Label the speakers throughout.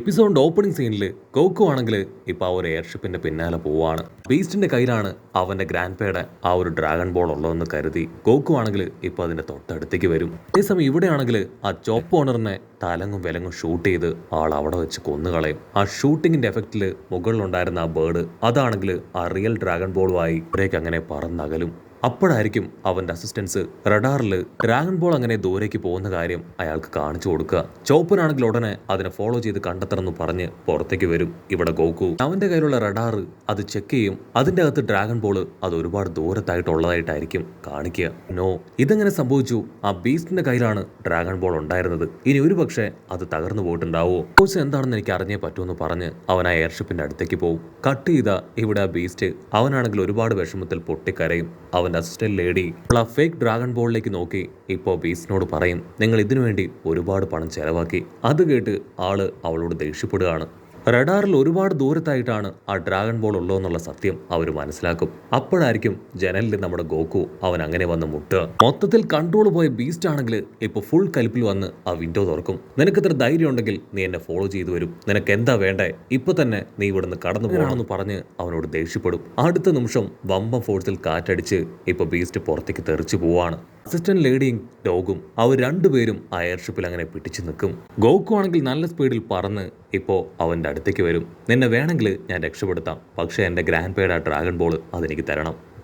Speaker 1: എപ്പിസോഡിന്റെ opening സീനിൽ Goku ആണെങ്കിൽ ഇപ്പൊ ആ ഒരു എയർഷിപ്പിന്റെ പിന്നാലെ പോവാണ്. ബീസ്റ്റിന്റെ കയ്യിലാണ് അവന്റെ ഗ്രാൻഡ് പേയുടെ ആ ഒരു ഡ്രാഗൺ ബോൾ ഉള്ളതെന്ന് കരുതി ഗോക്കു ആണെങ്കിൽ ഇപ്പൊ അതിന്റെ തൊട്ടടുത്തേക്ക് വരും. അതേസമയം ഇവിടെയാണെങ്കിൽ ആ ചോപ്പ് ഓണറിനെ തലങ്ങും വിലങ്ങും ഷൂട്ട് ചെയ്ത് ആൾ അവിടെ വെച്ച് കൊന്നുകളയും. ആ ഷൂട്ടിങ്ങിന്റെ എഫക്റ്റിൽ മുകളിലുണ്ടായിരുന്ന ആ ബേർഡ് അതാണെങ്കിൽ ആ റിയൽ ഡ്രാഗൺ ബോളുമായി ഇവിടേക്ക് അങ്ങനെ പറന്നകലും. അപ്പോഴായിരിക്കും അവന്റെ അസിസ്റ്റൻസ് റഡാറിൽ ഡ്രാഗൺ ബോൾ അങ്ങനെ ദൂരേക്ക് പോകുന്ന കാര്യം അയാൾക്ക് കാണിച്ചു കൊടുക്കുക. ചോപ്പനാണെങ്കിൽ ഉടനെ അതിനെ ഫോളോ ചെയ്ത് കണ്ടെത്തണമെന്ന് പറഞ്ഞ് പുറത്തേക്ക് വരും. ഇവിടെ ഗോക്കു അവന്റെ കയ്യിലുള്ള റഡാർ അത് ചെക്ക് ചെയ്യും. അതിന്റെ അകത്ത് ഡ്രാഗൺ ബോൾ അത് ഒരുപാട് ദൂരത്തായിട്ടുള്ളതായിട്ടായിരിക്കും കാണിക്കുക. നോ, ഇതെങ്ങനെ സംഭവിച്ചു? ആ ബീസ്റ്റിന്റെ കയ്യിലാണ് ഡ്രാഗൺ ബോൾ ഉണ്ടായിരുന്നത്. ഇനി ഒരു പക്ഷേ അത് തകർന്നു പോയിട്ടുണ്ടാവോ? കോഴ്സ് എന്താണെന്ന് എനിക്ക് അറിഞ്ഞേ പറ്റുമെന്ന് പറഞ്ഞ് അവൻ ആ എയർഷിപ്പിന്റെ അടുത്തേക്ക് പോകും. കട്ട് ചെയ്ത ഇവിടെ ആ ബീസ്റ്റ് അവനാണെങ്കിൽ ഒരുപാട് വിഷമത്തിൽ പൊട്ടിക്കരയും. അവൻ അസിസ്റ്റന്റ് ലേഡി ആ ഫേക്ക് ഡ്രാഗൺ ബോളിലേക്ക് നോക്കി ഇപ്പോൾ ബീസ്റ്റിനോട് പറയും, നിങ്ങൾ ഇതിനു വേണ്ടി ഒരുപാട് പണം ചെലവാക്കി. അത് കേട്ട് ആള് അവളോട് ദേഷ്യപ്പെടുകയാണ്. റഡാറിൽ ഒരുപാട് ദൂരത്തായിട്ടാണ് ആ ഡ്രാഗൺ ബോൾ ഉള്ളതെന്നുള്ള സത്യം അവർ മനസ്സിലാക്കും. അപ്പോഴായിരിക്കും ജനലിൽ നമ്മുടെ ഗോക്കു അവൻ അങ്ങനെ വന്ന് മുട്ടുക. മൊത്തത്തിൽ കൺട്രോൾ പോയ ബീസ്റ്റ് ആണെങ്കിൽ ഇപ്പൊ ഫുൾ കലിപ്പിൽ വന്ന് ആ വിൻഡോ തുറക്കും. നിനക്ക് ഇത്ര ധൈര്യം ഉണ്ടെങ്കിൽ നീ എന്നെ ഫോളോ ചെയ്തു വരും. നിനക്ക് എന്താ വേണ്ടേ? ഇപ്പൊ തന്നെ നീ ഇവിടുന്ന് കടന്നു പോകണമെന്ന് പറഞ്ഞ് അവനോട് ദേഷ്യപ്പെടും. അടുത്ത നിമിഷം വമ്പം ഫോഴ്സിൽ കാറ്റടിച്ച് ഇപ്പൊ ബീസ്റ്റ് പുറത്തേക്ക് തെറിച്ചു പോവാണ്. അസിസ്റ്റന്റ് ലേഡിയും ഡോഗും അവർ രണ്ടുപേരും ആ എയർഷിപ്പിൽ അങ്ങനെ പിടിച്ചു നിൽക്കും. ഗോക്കു ആണെങ്കിൽ നല്ല സ്പീഡിൽ പറന്ന് ഇപ്പോൾ അവൻ്റെ അടുത്തേക്ക് വരും. നിന്നെ വേണമെങ്കിൽ ഞാൻ രക്ഷപ്പെടുത്താം, പക്ഷേ എൻ്റെ ഗ്രാൻഡ് പേയുടെ ഡ്രാഗൺ ബോൾ അതെനിക്ക് തരണം.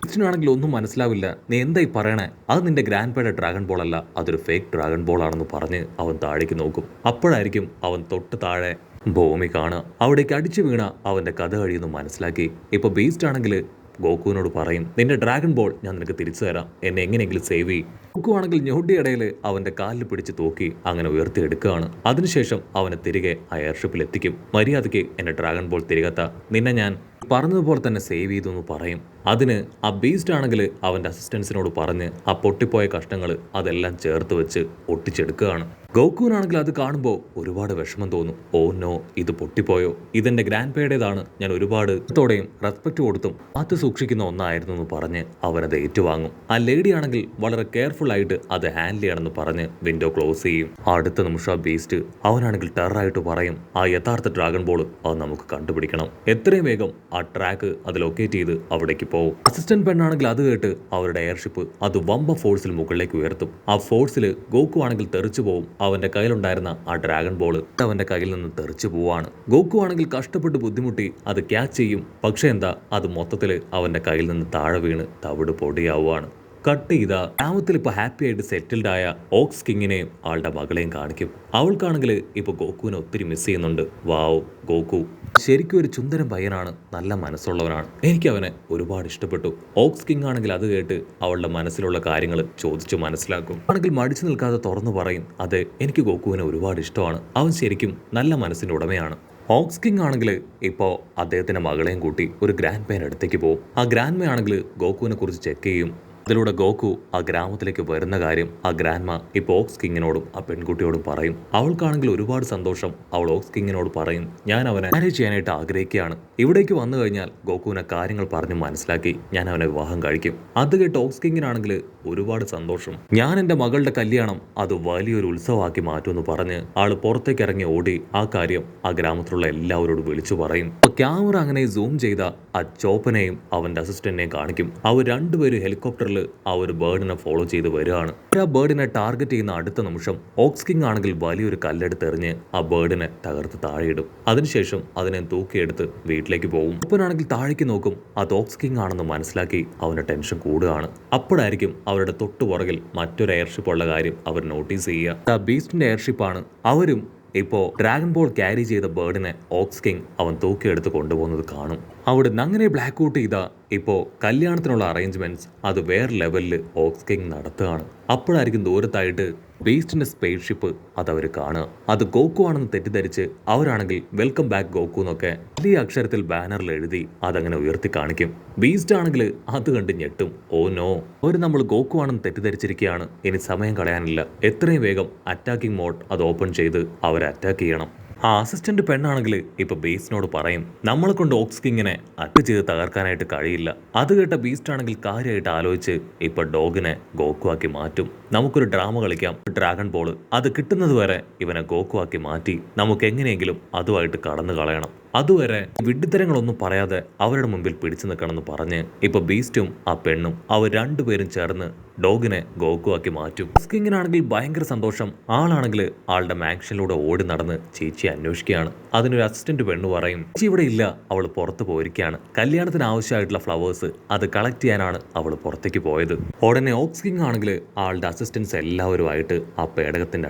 Speaker 1: ാണെങ്കിൽ ഒന്നും മനസ്സിലാവില്ല. നീ എന്തായി പറയണേ? അത് നിന്റെ ഗ്രാൻഡ് പേയുടെ ഡ്രാഗൺ ബോൾ അല്ല, അതൊരു ഫേക്ക് ഡ്രാഗൺ ബോൾ ആണെന്ന് പറഞ്ഞ് അവൻ താഴേക്ക് നോക്കും. അപ്പോഴായിരിക്കും അവൻ തൊട്ട് താഴെ ഭൂമി കാണുക. അവിടേക്ക് അടിച്ചു വീണ അവൻ്റെ കഥ കഴിയുന്നു മനസ്സിലാക്കി. ഇപ്പോൾ ബീസ്റ്റ് ആണെങ്കിൽ ഗോക്കുവിനോട് പറയും, നിന്റെ ഡ്രാഗൺ ബോൾ ഞാൻ നിനക്ക് തിരിച്ചു തരാം, എന്നെ എങ്ങനെയെങ്കിലും സേവ് ചെയ്യും. ഗോക്കു ആണെങ്കിൽ ഞൊടിയിടയിൽ അവന്റെ കാലിൽ പിടിച്ച് തൂക്കി അങ്ങനെ ഉയർത്തിയെടുക്കുകയാണ്. അതിനുശേഷം അവനെ തിരികെ ആ എയർഷിപ്പിൽ എത്തിക്കും. മര്യാദയ്ക്ക് എന്റെ ഡ്രാഗൺ ബോൾ തിരികെത്ത, നിന്നെ ഞാൻ പറഞ്ഞതുപോലെ തന്നെ സേവ് ചെയ്തു എന്ന് പറയും. അതിന് ആ ബീസ്റ്റ് ആണെങ്കിൽ അവന്റെ അസിസ്റ്റൻസിനോട് പറഞ്ഞ് ആ പൊട്ടിപ്പോയ കഷ്ണങ്ങൾ അതെല്ലാം ചേർത്ത് വെച്ച് ഒട്ടിച്ചെടുക്കുകയാണ്. ഗോക്കുവിനാണെങ്കിൽ അത് കാണുമ്പോൾ ഒരുപാട് വിഷമം തോന്നും. ഓ നോ, ഇത് പൊട്ടിപ്പോയോ? ഇതെന്റെ ഗ്രാൻഡ് പേയുടേതാണ്, ഞാൻ ഒരുപാട് ത്തോടെയും റെസ്പെക്ട് കൊടുത്തും അത് സൂക്ഷിക്കുന്ന ഒന്നായിരുന്നു എന്ന് പറഞ്ഞ് അവനത് ഏറ്റുവാങ്ങും. ആ ലേഡി ആണെങ്കിൽ വളരെ കെയർഫുൾ ആയിട്ട് അത് ഹാൻഡിൽ ചെയ്യണമെന്ന് പറഞ്ഞ് വിൻഡോ ക്ലോസ് ചെയ്യും. അടുത്ത നിമിഷം ബീസ്റ്റ് അവനാണെങ്കിൽ ടെററായിട്ട് പറയും, ആ യഥാർത്ഥ ഡ്രാഗൺ ബോൾ അത് നമുക്ക് കണ്ടുപിടിക്കണം, എത്രയും വേഗം ആ ട്രാക്ക് അത് ലൊക്കേറ്റ് ചെയ്ത് അവിടേക്ക് പോകും. അസിസ്റ്റന്റ് പെണ്ണാണെങ്കിൽ അത് കേട്ട് അവരുടെ എയർഷിപ്പ് അത് വമ്പ ഫോഴ്സിൽ മുകളിലേക്ക് ഉയർത്തും. ആ ഫോഴ്സിൽ ഗോക്കു ആണെങ്കിൽ തെറിച്ചു പോകും. അവന്റെ കയ്യിലുണ്ടായിരുന്ന ആ ഡ്രാഗൺ ബോൾ അവന്റെ കയ്യിൽ നിന്ന് തെറിച്ചു പോവാണ്. ഗോക്കു ആണെങ്കിൽ കഷ്ടപ്പെട്ട് ബുദ്ധിമുട്ടി അത് ക്യാച്ച് ചെയ്യും. പക്ഷെ എന്താ, അത് മൊത്തത്തിൽ അവന്റെ കയ്യിൽ നിന്ന് താഴെ വീണ് തവിട് പൊടിയാവുകയാണ്. കട്ട് ചെയ്ത ഗ്രാമത്തിൽ ഇപ്പൊ ഹാപ്പി ആയിട്ട് സെറ്റിൽഡ് ആയ ഓക്സ് കിങ്ങിനെയും ആളുടെ മകളെയും കാണിക്കും. അവൾക്കാണെങ്കിൽ ഇപ്പൊ ഗോക്കുവിനെ ഒത്തിരി മിസ് ചെയ്യുന്നുണ്ട്. വാവ്, ഗോക്കു ശരിക്കും ഒരു ചുന്ദരം പയ്യനാണ്, നല്ല മനസ്സുള്ളവനാണ്, എനിക്ക് അവനെ ഒരുപാട് ഇഷ്ടപ്പെട്ടു. ഓക്സ് കിങ് ആണെങ്കിൽ അത് കേട്ട് അവളുടെ മനസ്സിലുള്ള കാര്യങ്ങൾ ചോദിച്ചു മനസ്സിലാക്കും. ആണെങ്കിൽ മടിച്ചു നിൽക്കാതെ തുറന്നു പറയും, അതെ, എനിക്ക് ഗോക്കുവിനെ ഒരുപാട് ഇഷ്ടമാണ്, അവൻ ശരിക്കും നല്ല മനസ്സിന്റെ ഉടമയാണ്. ഓക്സ് കിങ് ആണെങ്കിൽ ഇപ്പോൾ അദ്ദേഹത്തിന്റെ മകളെയും കൂട്ടി ഒരു ഗ്രാൻഡ് പേയുടെ അടുത്തേക്ക് പോകും. ആ ഗ്രാൻഡ് മേ ആണെങ്കിൽ ഗോക്കുവിനെ കുറിച്ച് ചെക്ക് ചെയ്യും. അതിലൂടെ ഗോക്കു ആ ഗ്രാമത്തിലേക്ക് വരുന്ന കാര്യം ആ ഗ്രാൻഡ്മ ഇപ്പോൾ ഓക്സ് കിങ്ങിനോടും ആ പെൺകുട്ടിയോടും പറയും. അവൾക്കാണെങ്കിൽ ഒരുപാട് സന്തോഷം. അവൾ ഓക്സ് കിങ്ങിനോട് പറയും, ഞാൻ അവനെ മാരേജ് ചെയ്യാനായിട്ട് ആഗ്രഹിക്കുകയാണ്. ഇവിടേക്ക് വന്നു കഴിഞ്ഞാൽ ഗോക്കുവിനെ കാര്യങ്ങൾ പറഞ്ഞ് മനസ്സിലാക്കി ഞാൻ അവനെ വിവാഹം കഴിക്കും. അത് കേട്ട് ഓക്സ് കിങ്ങിനാണെങ്കിൽ ഒരുപാട് സന്തോഷം. ഞാൻ എൻ്റെ മകളുടെ കല്യാണം അത് വലിയൊരു ഉത്സവമാക്കി മാറ്റുമെന്ന് പറഞ്ഞ് ആള് പുറത്തേക്ക് ഇറങ്ങി ഓടി ആ കാര്യം ആ ഗ്രാമത്തിലുള്ള എല്ലാവരോടും വിളിച്ചു പറയും. ക്യാമറ അങ്ങനെ സൂം ചെയ്ത ആ ചോപ്പനെയും അവന്റെ അസിസ്റ്റന്റിനെയും കാണിക്കും. അവർ രണ്ടുപേരും ഹെലികോപ്റ്ററിൽ ആ ഒരു ബേർഡിനെ ഫോളോ ചെയ്ത് വരികയാണ്. ആ ബേർഡിനെ ടാർഗറ്റ് ചെയ്യുന്ന അടുത്ത നിമിഷം ഓക്സ് കിങ് ആണെങ്കിൽ വലിയൊരു കല്ലെടുത്ത് എറിഞ്ഞ് ആ ബേർഡിനെ തകർത്ത് താഴെയിടും. അതിനുശേഷം അതിനെ തൂക്കിയെടുത്ത് വീട്ടിലേക്ക് പോകും. അപ്പനാണെങ്കിൽ താഴേക്ക് നോക്കും. അത് ഓക്സ് കിങ് ആണെന്ന് മനസ്സിലാക്കി അവന്റെ ടെൻഷൻ കൂടുകയാണ്. അപ്പോഴായിരിക്കും അവരുടെ തൊട്ടു പുറകിൽ മറ്റൊരു എയർഷിപ്പ് ഉള്ള കാര്യം അവർ നോട്ടീസ് ചെയ്യുക. ബീസ്റ്റിന്റെ എയർഷിപ്പാണ്. അവരും ഇപ്പോൾ ഡ്രാഗൺ ബോൾ ക്യാരി ചെയ്ത ബേർഡിനെ ഓക്സ് കിങ് അവൻ തൂക്കിയെടുത്ത് കൊണ്ടുപോകുന്നത് കാണും. അവിടെ നിന്ന് അങ്ങനെ ബ്ലാക്ക് ഔട്ട് ചെയ്ത ഇപ്പോൾ കല്യാണത്തിനുള്ള അറേഞ്ച്മെന്റ്സ് അത് വേറെ ലെവലിൽ ഓക്സ് കിങ് നടത്തുകയാണ്. അപ്പോഴായിരിക്കും ദൂരത്തായിട്ട് ബീസ്റ്റിന്റെ സ്പേസ് ഷിപ്പ് അതവർ കാണുക. അത് ഗോക്കു ആണെന്ന് തെറ്റിദ്ധരിച്ച് അവരാണെങ്കിൽ വെൽക്കം ബാക്ക് ഗോക്കു എന്നൊക്കെ വലിയ അക്ഷരത്തിൽ ബാനറിൽ എഴുതി അതങ്ങനെ ഉയർത്തി കാണിക്കും. ബീസ്റ്റ് ആണെങ്കിൽ അത് കണ്ട് ഞെട്ടും. ഓ നോ, അവർ നമ്മൾ ഗോക്കു ആണെന്ന് തെറ്റിദ്ധരിച്ചിരിക്കുകയാണ്, ഇനി സമയം കളയാനില്ല, എത്രയും വേഗം അറ്റാക്കിംഗ് മോഡ് അത് ഓപ്പൺ ചെയ്ത് അവരെ അറ്റാക്ക് ചെയ്യണം. ആ അസിസ്റ്റന്റ് പെണ്ണാണെങ്കിൽ ഇപ്പൊ ബീസ്റ്റിനോട് പറയും നമ്മളെ കൊണ്ട് ഓക്സ് കിങ്ങിനെ അറ്റ് ചെയ്ത് തകർക്കാനായിട്ട് കഴിയില്ല. അത് കേട്ട ബീസ്റ്റ് ആണെങ്കിൽ കാര്യമായിട്ട് ആലോചിച്ച് ഇപ്പൊ ഡോഗിനെ ഗോക്കുവാക്കി മാറ്റും. നമുക്കൊരു ഡ്രാമ കളിക്കാം, ഡ്രാഗൺ ബോൾ അത് കിട്ടുന്നത് വരെ ഇവനെ ഗോക്കുവാക്കി മാറ്റി നമുക്ക് എങ്ങനെയെങ്കിലും അതുമായിട്ട് കടന്നു കളയണം. അതുവരെ വിഡ്ഢിത്തരങ്ങളൊന്നും പറയാതെ അവരുടെ മുമ്പിൽ പിടിച്ചു നിൽക്കണമെന്ന് പറഞ്ഞ് ഇപ്പൊ ബീസ്റ്റും ആ പെണ്ണും അവർ രണ്ടുപേരും ചേർന്ന് ഡോഗിനെ ഗോക്കുവാക്കി മാറ്റും. കിങ്ങിനാണെങ്കിൽ ഭയങ്കര സന്തോഷം. ആളാണെങ്കിൽ ആളുടെ മാൻഷനിലൂടെ ഓടി നടന്ന് ചേച്ചി അന്വേഷിക്കുകയാണ്. അതിനൊരു അസിസ്റ്റന്റ് പെണ്ണ് പറയും ചേച്ചി ഇവിടെ ഇല്ല, അവൾ പുറത്ത് പോയിരിക്കുകയാണ്. കല്യാണത്തിന് ആവശ്യമായിട്ടുള്ള ഫ്ലവേഴ്സ് അത് കളക്ട് ചെയ്യാനാണ് അവൾ പുറത്തേക്ക് പോയത്. ഉടനെ ഓക്സ് കിങ് ആണെങ്കിൽ ആളുടെ അസിസ്റ്റൻസ് എല്ലാവരുമായിട്ട് ആ പേടകത്തിന്റെ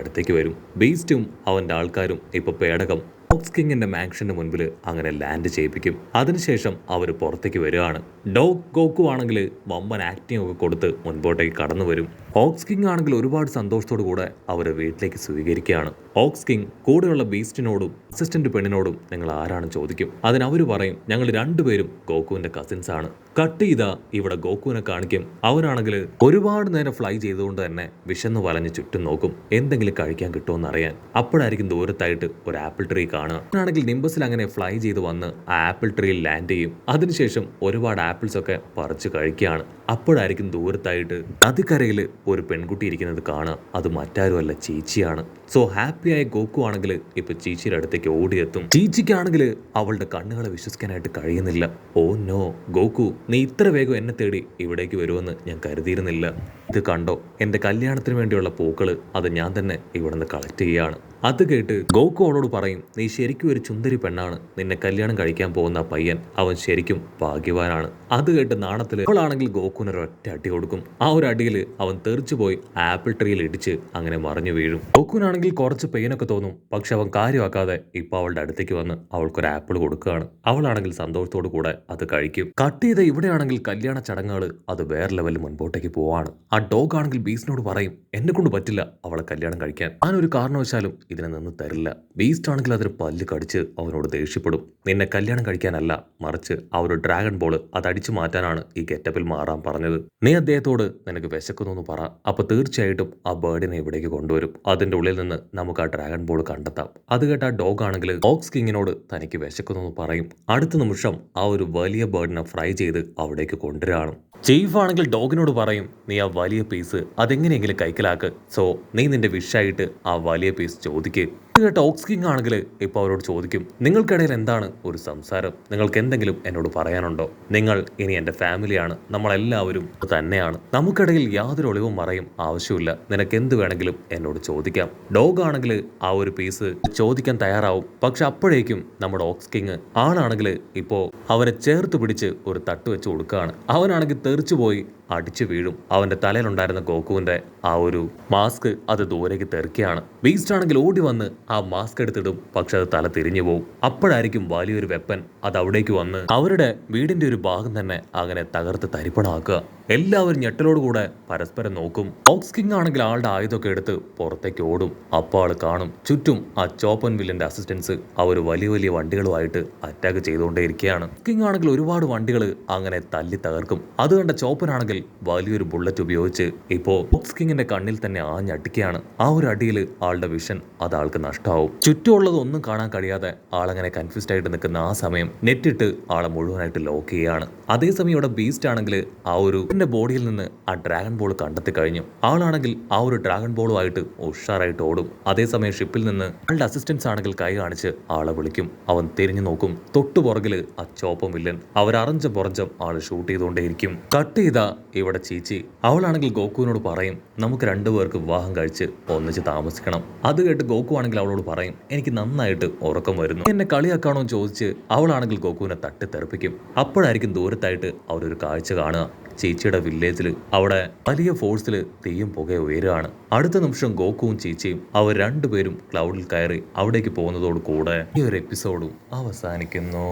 Speaker 1: അടുത്തേക്ക് വരും. ബീസ്റ്റും അവന്റെ ആൾക്കാരും ഇപ്പൊ പേടകം ഓക്സ് കിങ്ങിന്റെ മാൻഷന്റെ മുൻപിൽ അങ്ങനെ ലാൻഡ് ചെയ്യിപ്പിക്കും. അതിനുശേഷം അവർ പുറത്തേക്ക് വരികയാണ്. ഡോഗ് ഗോക്കു ആണെങ്കിൽ വമ്പൻ ആക്ടിംഗ് ഒക്കെ കൊടുത്ത് മുൻപോട്ടേക്ക് കടന്നു വരും. ഓക്സ് കിങ് ആണെങ്കിൽ ഒരുപാട് സന്തോഷത്തോടു കൂടെ അവരെ വീട്ടിലേക്ക് സ്വീകരിക്കുകയാണ്. ഓക്സ് കിങ് കൂടെയുള്ള ബീസ്റ്റിനോടും അസിസ്റ്റന്റ് പെണ്ണിനോടും നിങ്ങൾ ആരാണ് ചോദിക്കും. അതിനവർ പറയും ഞങ്ങൾ രണ്ടുപേരും ഗോക്കുവിന്റെ കസിൻസ് ആണ്. കട്ട് ചെയ്ത ഇവിടെ ഗോക്കുവിനെ കാണിക്കും. അവരാണെങ്കിൽ ഒരുപാട് നേരം ഫ്ലൈ ചെയ്തുകൊണ്ട് തന്നെ വിശന്ന് വലഞ്ഞ് ചുറ്റും നോക്കും എന്തെങ്കിലും കഴിക്കാൻ കിട്ടുമെന്ന് അറിയാൻ. അപ്പോഴായിരിക്കും ദൂരത്തായിട്ട് ഒരു ആപ്പിൾ ട്രീ കാണുക. ആണെങ്കിൽ നിംബസിൽ അങ്ങനെ ഫ്ലൈ ചെയ്ത് വന്ന് ആ ആപ്പിൾ ട്രീയിൽ ലാൻഡ് ചെയ്യും. അതിനുശേഷം ഒരുപാട് ആപ്പിൾസ് ഒക്കെ പറിച്ച് കഴിക്കുകയാണ്. അപ്പോഴായിരിക്കും ദൂരത്തായിട്ട് നദിക്കരയിൽ ഒരു പെൺകുട്ടി ഇരിക്കുന്നത് കാണുക. അത് മറ്റാരുമല്ല ചീച്ചിയാണ്. സോ ഹാപ്പിയായ ഗോക്കു ആണെങ്കിൽ ഇപ്പൊ ചീച്ചിയുടെ അടുത്തേക്ക് ഓടിയെത്തും. ചീച്ചിക്കാണെങ്കിൽ അവളുടെ കണ്ണുകളെ വിശ്വസിക്കാനായിട്ട് കഴിയുന്നില്ല. ഓ നോ ഗോക്കു, നീ ഇത്ര വേഗം എന്നെ തേടി ഇവിടേക്ക് വരുമെന്ന് ഞാൻ കരുതിയിരുന്നില്ല. ഇത് കണ്ടോ, എന്റെ കല്യാണത്തിന് വേണ്ടിയുള്ള പൂക്കള് അത് ഞാൻ തന്നെ ഇവിടെ നിന്ന് കളക്ട് ചെയ്യുകയാണ്. അത് കേട്ട് ഗോക്കു അവളോട് പറയും നീ ശരിക്കും ഒരു ചുന്ദരി പെണ്ണാണ്. നിന്നെ കല്യാണം കഴിക്കാൻ പോകുന്ന പയ്യൻ അവൻ ശരിക്കും ഭാഗ്യവാനാണ്. അത് കേട്ട് നാണത്തില് അവളാണെങ്കിൽ ഗോക്കുവിന് ഒരൊറ്റ അടി കൊടുക്കും. ആ ഒരു അടിയിൽ അവൻ തെറിച്ചു പോയി ആപ്പിൾ ട്രീയിൽ ഇടിച്ച് അങ്ങനെ മറിഞ്ഞു വീഴും. ഗോക്കുവിനാണെങ്കിൽ കുറച്ച് പെയിനൊക്കെ തോന്നും. പക്ഷെ അവൻ കാര്യമാക്കാതെ ഇപ്പൊ അവളുടെ അടുത്തേക്ക് വന്ന് അവൾക്കൊരു ആപ്പിൾ കൊടുക്കുകയാണ്. അവളാണെങ്കിൽ സന്തോഷത്തോടു കൂടെ അത് കഴിക്കും. കട്ട് ചെയ്ത ഇവിടെയാണെങ്കിൽ കല്യാണ ചടങ്ങുകൾ അത് വേറെ ലെവലിൽ മുൻപോട്ടേക്ക് പോവാണ്. ആ ഡോഗ് ആണെങ്കിൽ ബീസ്റ്റിനോട് പറയും എന്നെ കൊണ്ട് പറ്റില്ല അവളെ കല്യാണം കഴിക്കാൻ, ഞാനൊരു കാരണവശാലും ഇതിനെ നിന്ന് തരില്ല. ബീസ്റ്റ് ആണെങ്കിൽ അതൊരു പല്ല് കടിച്ച് അവനോട് ദേഷ്യപ്പെടും. നിന്നെ കല്യാണം കഴിക്കാനല്ല, മറിച്ച് ആ ഒരു ഡ്രാഗൺ ബോൾ അത് അടിച്ചു മാറ്റാനാണ് ഈ ഗെറ്റപ്പിൽ മാറാൻ പറഞ്ഞത്. നീ അദ്ദേഹത്തോട് നിനക്ക് വിശക്കുന്നു പറ, അപ്പൊ തീർച്ചയായിട്ടും ആ ബേർഡിനെ ഇവിടേക്ക് കൊണ്ടുവരും. അതിന്റെ ഉള്ളിൽ നിന്ന് നമുക്ക് ആ ഡ്രാഗൺ ബോൾ കണ്ടെത്താം. അത് കേട്ട ആ ഡോഗ് ആണെങ്കിൽ ഓക്സ് കിങ്ങിനോട് തനിക്ക് വിശക്കുന്നു പറയും. അടുത്ത നിമിഷം ആ ഒരു വലിയ ബേർഡിനെ ഫ്രൈ ചെയ്ത് അവിടേക്ക് കൊണ്ടുവരാണ്. ചീഫ് ആണെങ്കിൽ ഡോഗിനോട് പറയും നീ ആ വലിയ പീസ് അതെങ്ങനെയെങ്കിലും കൈക്കലാക്ക്. സോ നീ നിന്റെ വിഷായിട്ട് ആ വലിയ പീസ് ചോദിക്ക്. കേട്ട ഓക്സ് കിങ് ആണെങ്കിൽ ഇപ്പൊ അവരോട് ചോദിക്കും നിങ്ങൾക്കിടയിൽ എന്താണ് ഒരു സംസാരം, നിങ്ങൾക്ക് എന്തെങ്കിലും എന്നോട് പറയാനുണ്ടോ? നിങ്ങൾ ഇനി എന്റെ ഫാമിലിയാണ്, നമ്മളെല്ലാവരും തന്നെയാണ്, നമുക്കിടയിൽ യാതൊരു ഒളിവും മറയും ആവശ്യമില്ല. നിനക്ക് എന്ത് വേണമെങ്കിലും എന്നോട് ചോദിക്കാം. ഡോഗ് ആണെങ്കിൽ ആ ഒരു പീസ് ചോദിക്കാൻ തയ്യാറാവും. പക്ഷെ അപ്പോഴേക്കും നമ്മുടെ ഓക്സ് കിങ് ആളാണെങ്കിൽ ഇപ്പോ അവനെ ചേർത്ത് പിടിച്ച് ഒരു തട്ട് വെച്ച് കൊടുക്കുകയാണ്. അവനാണെങ്കിൽ തെറിച്ചു പോയി അടിച്ചു വീഴും. അവന്റെ തലയിലുണ്ടായിരുന്ന ഗോക്കുവിന്റെ ആ ഒരു മാസ്ക് അത് ദൂരേക്ക് തെറിക്കുകയാണ്. ബീസ്റ്റ് ആണെങ്കിൽ ഓടി വന്ന് ആ മാസ്ക് എടുത്തിടും. പക്ഷെ അത് തല തിരിഞ്ഞു പോവും. അപ്പോഴായിരിക്കും വലിയൊരു വെപ്പൻ അത് അവിടേക്ക് വന്ന് അവരുടെ വീടിന്റെ ഒരു ഭാഗം തന്നെ അങ്ങനെ തകർത്ത് തരിപ്പണമാക്കുക. എല്ലാവരും ഞെട്ടലോടുകൂടെ പരസ്പരം നോക്കും. ഓക്സ് കിങ് ആണെങ്കിൽ ആളുടെ ആയുധമൊക്കെ എടുത്ത് പുറത്തേക്ക് ഓടും. അപ്പോൾ ആള് കാണും ചുറ്റും ആ ചോപ്പൻ വില്ലന്റെ അസിസ്റ്റൻസ് അവർ വലിയ വലിയ വണ്ടികളുമായിട്ട് അറ്റാക്ക് ചെയ്തുകൊണ്ടേയിരിക്കുകയാണ്. കിങ് ആണെങ്കിൽ ഒരുപാട് വണ്ടികൾ അങ്ങനെ തല്ലി തകർക്കും. അത് കണ്ട ചോപ്പനാണെങ്കിൽ വലിയൊരു ബുള്ളറ്റ് ഉപയോഗിച്ച് ഇപ്പോ ഓക്സ് കിങ്ങിന്റെ കണ്ണിൽ തന്നെ ആഞ്ഞടിക്കുകയാണ്. ആ ഒരു അടിയിൽ ആളുടെ വിഷൻ അത് ആൾക്ക് നഷ്ടമാവും. ചുറ്റുമുള്ളത് ഒന്നും കാണാൻ കഴിയാതെ ആളങ്ങനെ കൺഫ്യൂസ്ഡ് ആയിട്ട് നിൽക്കുന്ന ആ സമയം നെറ്റിട്ട് ആളെ മുഴുവനായിട്ട് ലോക്ക് ചെയ്യുകയാണ്. അതേസമയം ഇവിടെ ബീസ്റ്റ് ആണെങ്കിൽ ആ ഒരു ബോഡിയിൽ നിന്ന് ആ ഡ്രാഗൺ ബോൾ കണ്ടെത്തി കഴിഞ്ഞു. ആളാണെങ്കിൽ ആ ഒരു ഡ്രാഗൺ ബോളുമായിട്ട് ഉഷാറായിട്ട് ഓടും. അതേസമയം ഷിപ്പിൽ നിന്ന് ആളുടെ അസിസ്റ്റൻസ് ആണെങ്കിൽ കൈ കാണിച്ച് ആളെ വിളിക്കും. അവൻ തിരിഞ്ഞു നോക്കും. തൊട്ടു പുറകില് ആ ചോപ്പം വില്ലൻ അവരറിഞ്ഞ പുറഞ്ചം ആള് ഷൂട്ട് ചെയ്തുകൊണ്ടേയിരിക്കും. കട്ട് ചെയ്ത ഇവിടെ ചീച്ചി അവളാണെങ്കിൽ ഗോക്കുവിനോട് പറയും നമുക്ക് രണ്ടുപേർക്ക് വിവാഹം കഴിച്ച് ഒന്നിച്ച് താമസിക്കണം. അത് കേട്ട് ഗോക്കു ആണെങ്കിൽ അവളോട് പറയും എനിക്ക് നന്നായിട്ട് ഉറക്കം വരുന്നു, എന്നെ കളിയാക്കാണോ ചോദിച്ച് അവളാണെങ്കിൽ ഗോക്കുവിനെ തട്ടി തെറിപ്പിക്കും. അപ്പോഴായിരിക്കും ദൂരത്തായിട്ട് അവരൊരു കാഴ്ച കാണുക. ചീച്ചിയുടെ വില്ലേജിൽ അവിടെ വലിയ ഫോഴ്സിൽ തീയും പുകയും ഉയരുകയാണ്. അടുത്ത നിമിഷം ഗോക്കുവും ചീച്ചിയും അവർ രണ്ടുപേരും ക്ലൗഡിൽ കയറി അവിടേക്ക് പോകുന്നതോട് കൂടെ ഈ ഒരു എപ്പിസോഡും അവസാനിക്കുന്നു.